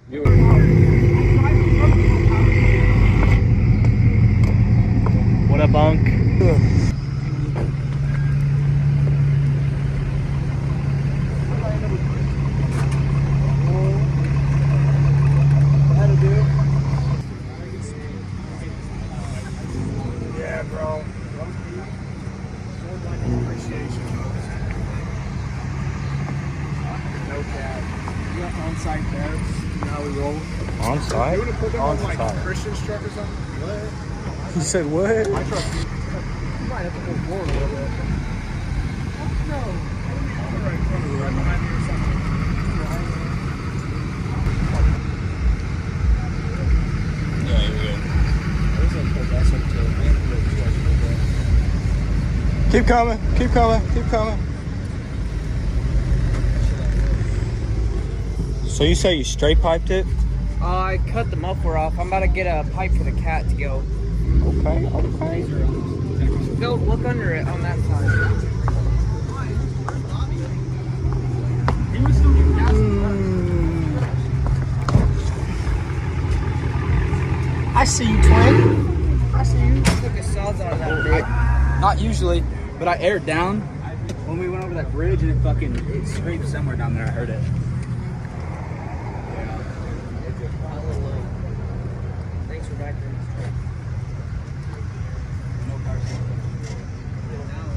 What a bunk. Yeah, bro. No cap. You got on-site there. You know how we roll. On site? You want to put them on like site. Christian's truck or something? What? You said what? My truck. You might have to pull forward a little bit. No. Right in front of you, right behind me or something. Yeah, here we go. Keep coming, keep coming, keep coming. So you say you straight piped it? I cut the muffler off. I'm about to get a pipe for the cat to go. Okay, okay. Go look under it on that side. I see you, twin. I see you. Took a sods out of that bit. Not usually, but I aired down when we went over that bridge and it scraped somewhere down there. I heard it. Thanks for back there.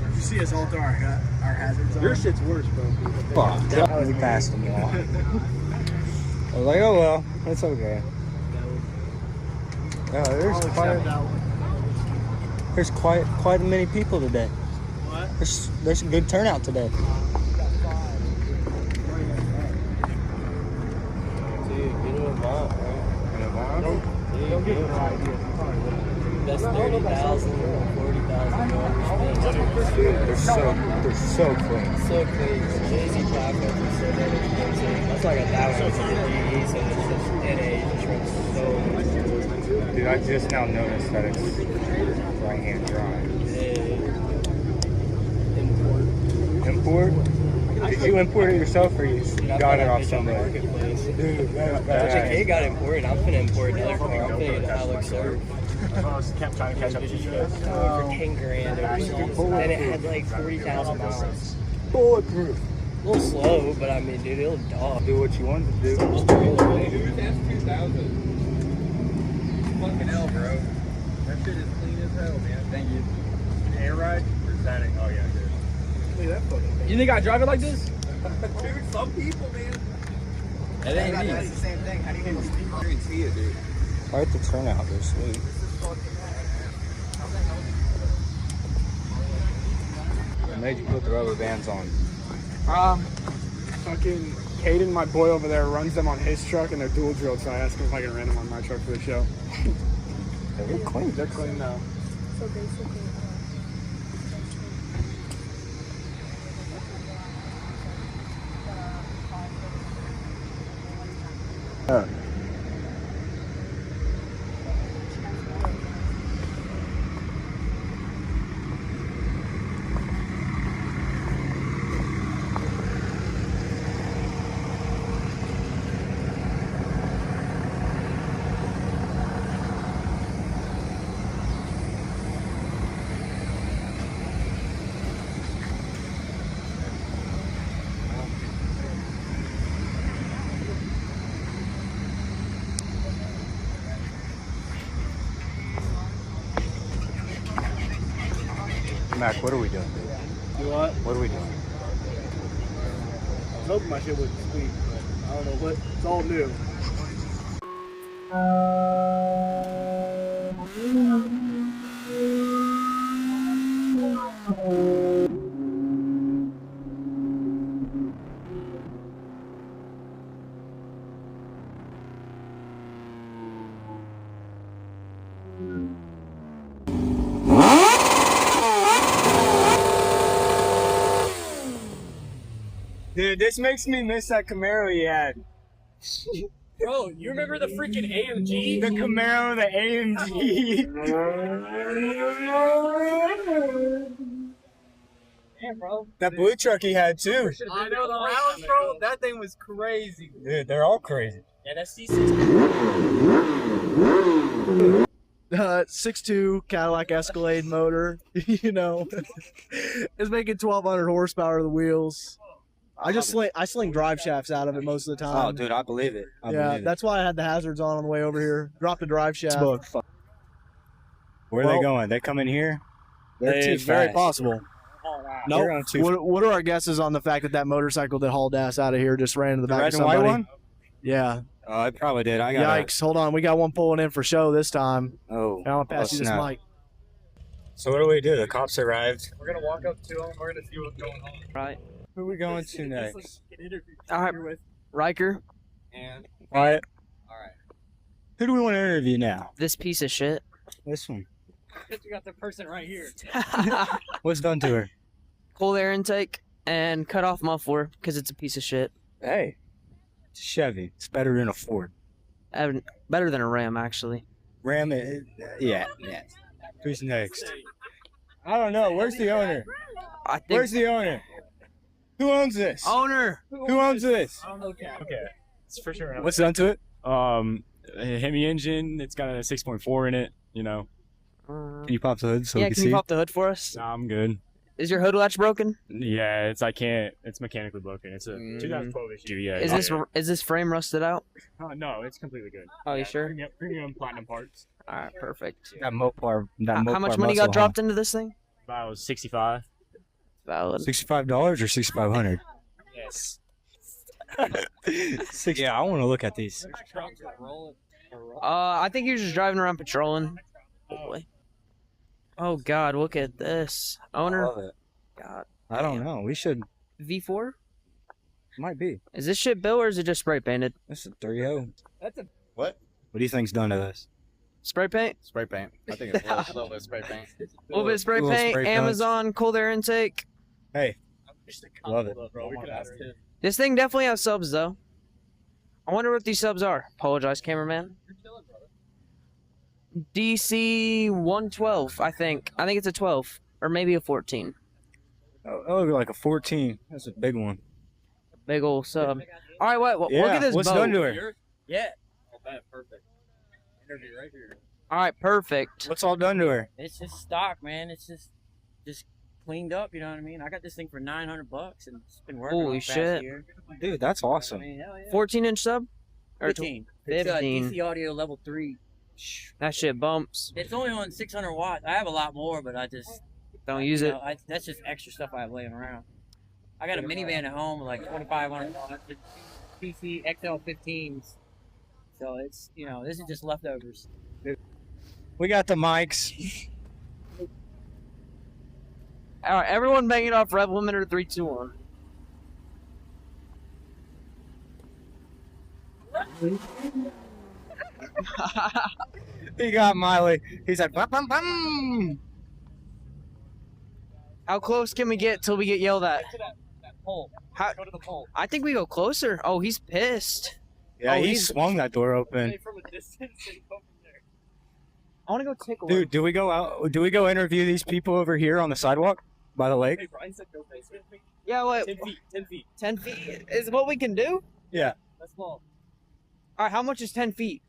Did you see us all throw our hazards on? Your shit's worse, bro. Fuck. We passed them all. I was like, oh well, it's okay. Yeah, there's quite many people today. What? There's a good turnout today. Don't give them no idea. That's 30,000 or 40,000 dollars. They're so clean. So clean. Jay-Z podcast said that it's that's like 1,000 for the DE, so it's just NA trucks so much. Dude, I just now noticed that it's right hand drive. Import? Did you import it yourself or you got it off somewhere? Marketplace. Dude, JK got imported. I'm finna import another car. I'm finna get a Hilux Surf. I kept trying to catch up to you guys. For 10 grand overseas. And it had like 40,000 miles. bulletproof. A little slow, but I mean, dude, it'll dog. Do what you want to do. Dude, that's 2000. Fucking hell, bro. That shit is clean as hell, man. Thank you. Air ride? Or is that it? Oh, yeah, dude. Look at that fucking You think I drive it like this? Dude, some people, man. It ain't me. That's the same thing. How do you think those people guarantee it, dude? Quite the turnout, they're sweet. What made you put the rubber bands on? Fucking Caden, my boy over there, runs them on his truck and they're dual drilled, so I asked him if I can rent them on my truck for the show. They're clean. They're clean now. So basically, Mac, what are we doing, dude? You what? What are we doing? I was hoping my shit would squeak, but I don't know what. It's all new. Dude, this makes me miss that Camaro he had. Bro, you remember the freaking AMG? The Camaro, the AMG. Yeah, bro. That blue truck he had too. I know the rounds, bro. That thing was crazy. Dude, they're all crazy. Yeah, that's C6. 6.2 Cadillac Escalade motor, you know, it's making 1,200 horsepower of the wheels. I sling drive shafts out of it most of the time. Oh, dude, I believe it. That's why I had the hazards on the way over here. Dropped the drive shaft. Where are they going? They come in here? They're too Very fast. possible. They're No. going too What are our guesses on the fact that motorcycle that hauled ass out of here just ran into the back red of and white somebody? one? Yeah. Oh, I probably did. I got Yikes! Hold on, we got one pulling in for show this time. Oh. I'm gonna pass you this snap. mic. So what do we do? The cops arrived. We're gonna walk up to him. We're gonna see what's going on. Right. Who are we going to next? All right. Riker, And Wyatt. all right. Who do we want to interview now? this piece of shit. This one. We got the person right here. What's done to her? Cold air intake and cut off muffler because it's a piece of shit. Hey, it's a Chevy. It's better than a Ford. Better than a Ram, actually. Ram it. Yeah. Who's next? I don't know. Where's the owner? I think. Where's the owner? Who owns this? Owner? Who owns this? Okay. It's for sure. What's done to it? A Hemi engine. It's got a 6.4 in it. You know. Can you pop the hood so we Yeah, can can see? you pop the hood for us? Nah, I'm good. Is your hood latch broken? Yeah, I can't. It's mechanically broken. It's a 2012 issue. Yeah. Is this frame rusted out? No, it's completely good. Oh, you sure? Premium platinum parts. All right, perfect. That Mopar. That How much money got dropped into this thing? About 65. Valid. $65 or $6,500? Yes. Yeah, I want to look at these. I think you're just driving around patrolling. Boy. Oh God, look at this. Owner. I love it. God. I don't know. We should. V4? Might be. Is this shit built or is it just spray painted? This is a 3.0. That's a What do you think's done to this? Spray paint? spray paint. I think it's a little bit of spray paint. A little bit of spray Little paint. spray paint. Amazon cold air intake. Hey, love it. Bro, we could ask him. This thing definitely has subs though. I wonder what these subs are. Apologize, cameraman. DC 112, I think. I think it's a 12 or maybe a 14. Oh, that looks like a 14. That's a big one. Big old sub. All right, what? Look Yeah, at this what's boat. done to her? Yeah. Oh, man, perfect. Interview right here. All right, perfect. What's all done to her? It's just stock, man. It's just cleaned up. You know what I mean? I got this thing for $900, and it's been working. Holy all past shit. year. Dude, that's I awesome. mean, hell yeah. 14-inch sub? Or 15. It's 15. DC audio level 3. That shit bumps. It's only on 600 watts. I have a lot more, but I just Don't use it. that's just extra stuff I have laying around. I got a minivan at home with like 2,500 watts, PC XL15s. So it's this is just leftovers. We got the mics. All right, everyone bang it off rev limiter 3, 2, 1. He got Miley. He's like, bum, bum, bum. How close can we get till we get yelled at? That pole. How, Go to the pole. I think we go closer. Oh, he's pissed. Yeah, Oh, he he's- swung that door open. From a distance and go from there. I want to go take a look. Dude, do we go out? Do we go interview these people over here on the sidewalk by the lake? Hey, Brian said go basement. Yeah, what? 10 feet. 10 feet. 10 feet is what we can do? Yeah. That's long. All right, how much is 10 feet?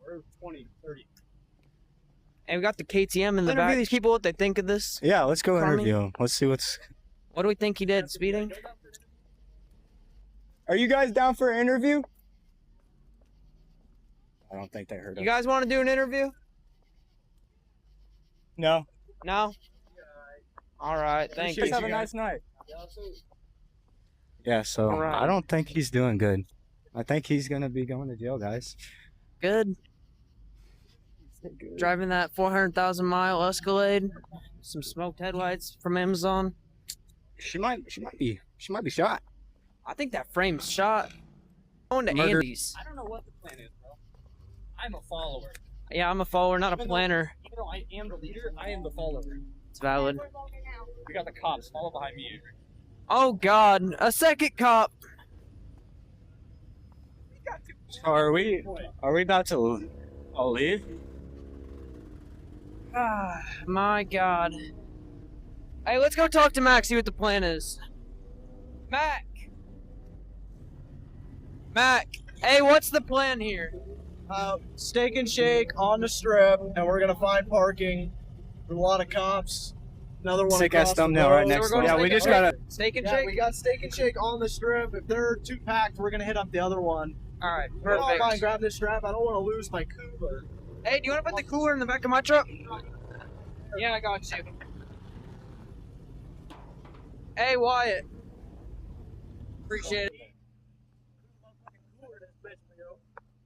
We're 20, 30. And we got the KTM in the back. These people, what they think of this. Yeah, let's go Carmi? interview him. Let's see what's. What do we think he did? Speeding? Are you guys down for an interview? I don't think they heard You us. guys want to do an interview? No. No? All right, thank you. Just have a nice night. Yeah, so All right. I don't think he's doing good. I think he's gonna be going to jail, guys. Good. Driving that 400,000 mile Escalade. Some smoked headlights from Amazon. She might be shot. I think that frame's shot. Going to Murder. Andy's. I don't know what the plan is, bro. I'm a follower. Yeah, I'm a follower, not a planner. Even though I am the leader, I am the follower. It's valid. We got the cops. Follow behind me, Adrian. Oh God, a second cop. So are we about to leave? Ah, my God. Hey, let's go talk to Mac, see what the plan is. Mac! Mac! Hey, what's the plan here? Steak and Shake on the strip, and we're gonna find parking. There's a lot of cops. Another one Sick ass across the thumbnail road. right next So we're to going it. to Yeah, we Steak just and gotta. Steak and Yeah, Shake? we got Steak and Shake on the strip. If they're too packed, we're gonna hit up the other one. Alright, I don't mind perfect. grab this strap. I don't want to lose my cooler. Hey, do you want to put the cooler in the back of my truck? Yeah, I got you. Hey, Wyatt. Appreciate it.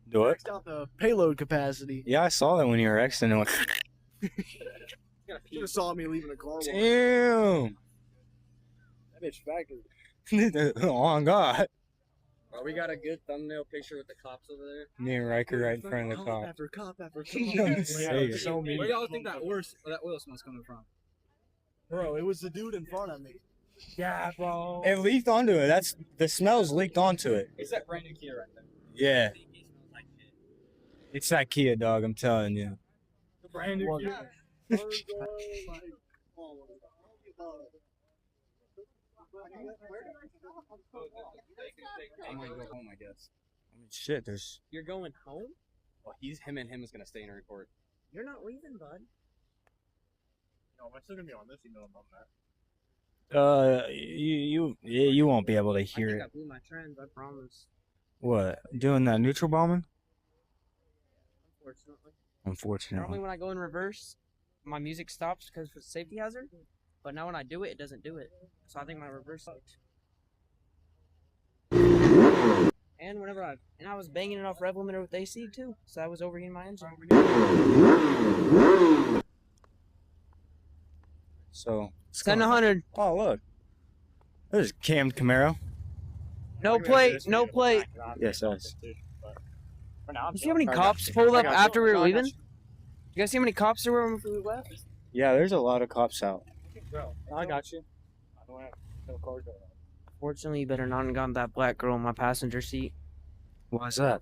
Do it. Maxed out the payload capacity. Yeah, I saw that when you were exiting. Like, Should have saw me leaving a car. wash. damn. That bitch factory. Oh, God. Bro, we got a good thumbnail picture with the cops over there. Me and Riker right in front of the Cop cop. after cop after cop. Say it. So mean. Where y'all think that oil smell's coming from? Bro, it was the dude in front of me. Yeah, bro. It leaked onto it. That's the smells leaked onto it. It's that brand new Kia right there. Yeah. It's that Kia, dog. I'm telling you. The brand new Kia. I'm gonna go home, I guess. I mean, shit. There's. You're going home? Well, him and him is gonna stay in a report. You're not leaving, bud. No, am I still gonna be on this? You know I'm on that. You won't be able to I hear think it. I blew my trends, I promise. What? Doing that neutral bombing? Unfortunately. Unfortunately. Normally when I go in reverse, my music stops because it's a safety hazard. But now when I do it, it doesn't do it. So I think my reverse sucked. And I was banging it off rev limiter with AC too, so I was overheating my engine. So. 10 to 100. Oh, look. There's a cammed Camaro. No plate, no plate. Yes, us. You see how many cops pulled up after we were leaving? You guys see how many cops there were when we left? Yeah, there's a lot of cops out. I got you. I don't have no cars going on. Fortunately, you better not have gotten that black girl in my passenger seat. Why's that?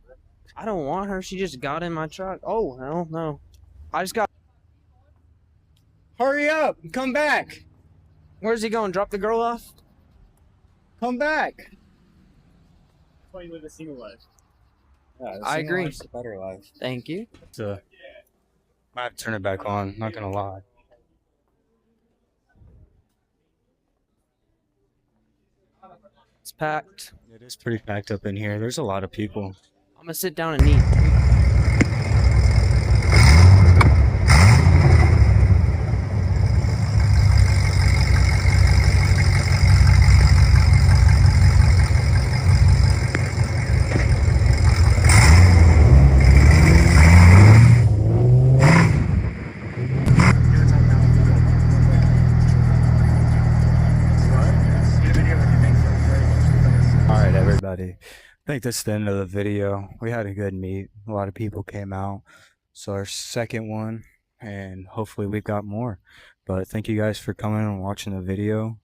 I don't want her. She just got in my truck. Oh, hell no. I just got... Hurry up! Come back! Where's he going? Drop the girl off? Come back! That's why you live a single life. Yeah, I agree. It's a better life. Thank you. Might have to turn it back on, not gonna lie. It's packed. It is pretty packed up in here. There's a lot of people. I'm gonna sit down and eat. Alright, everybody. I think that's the end of the video. We had a good meet. A lot of people came out. So our second one, and hopefully we've got more. But thank you guys for coming and watching the video.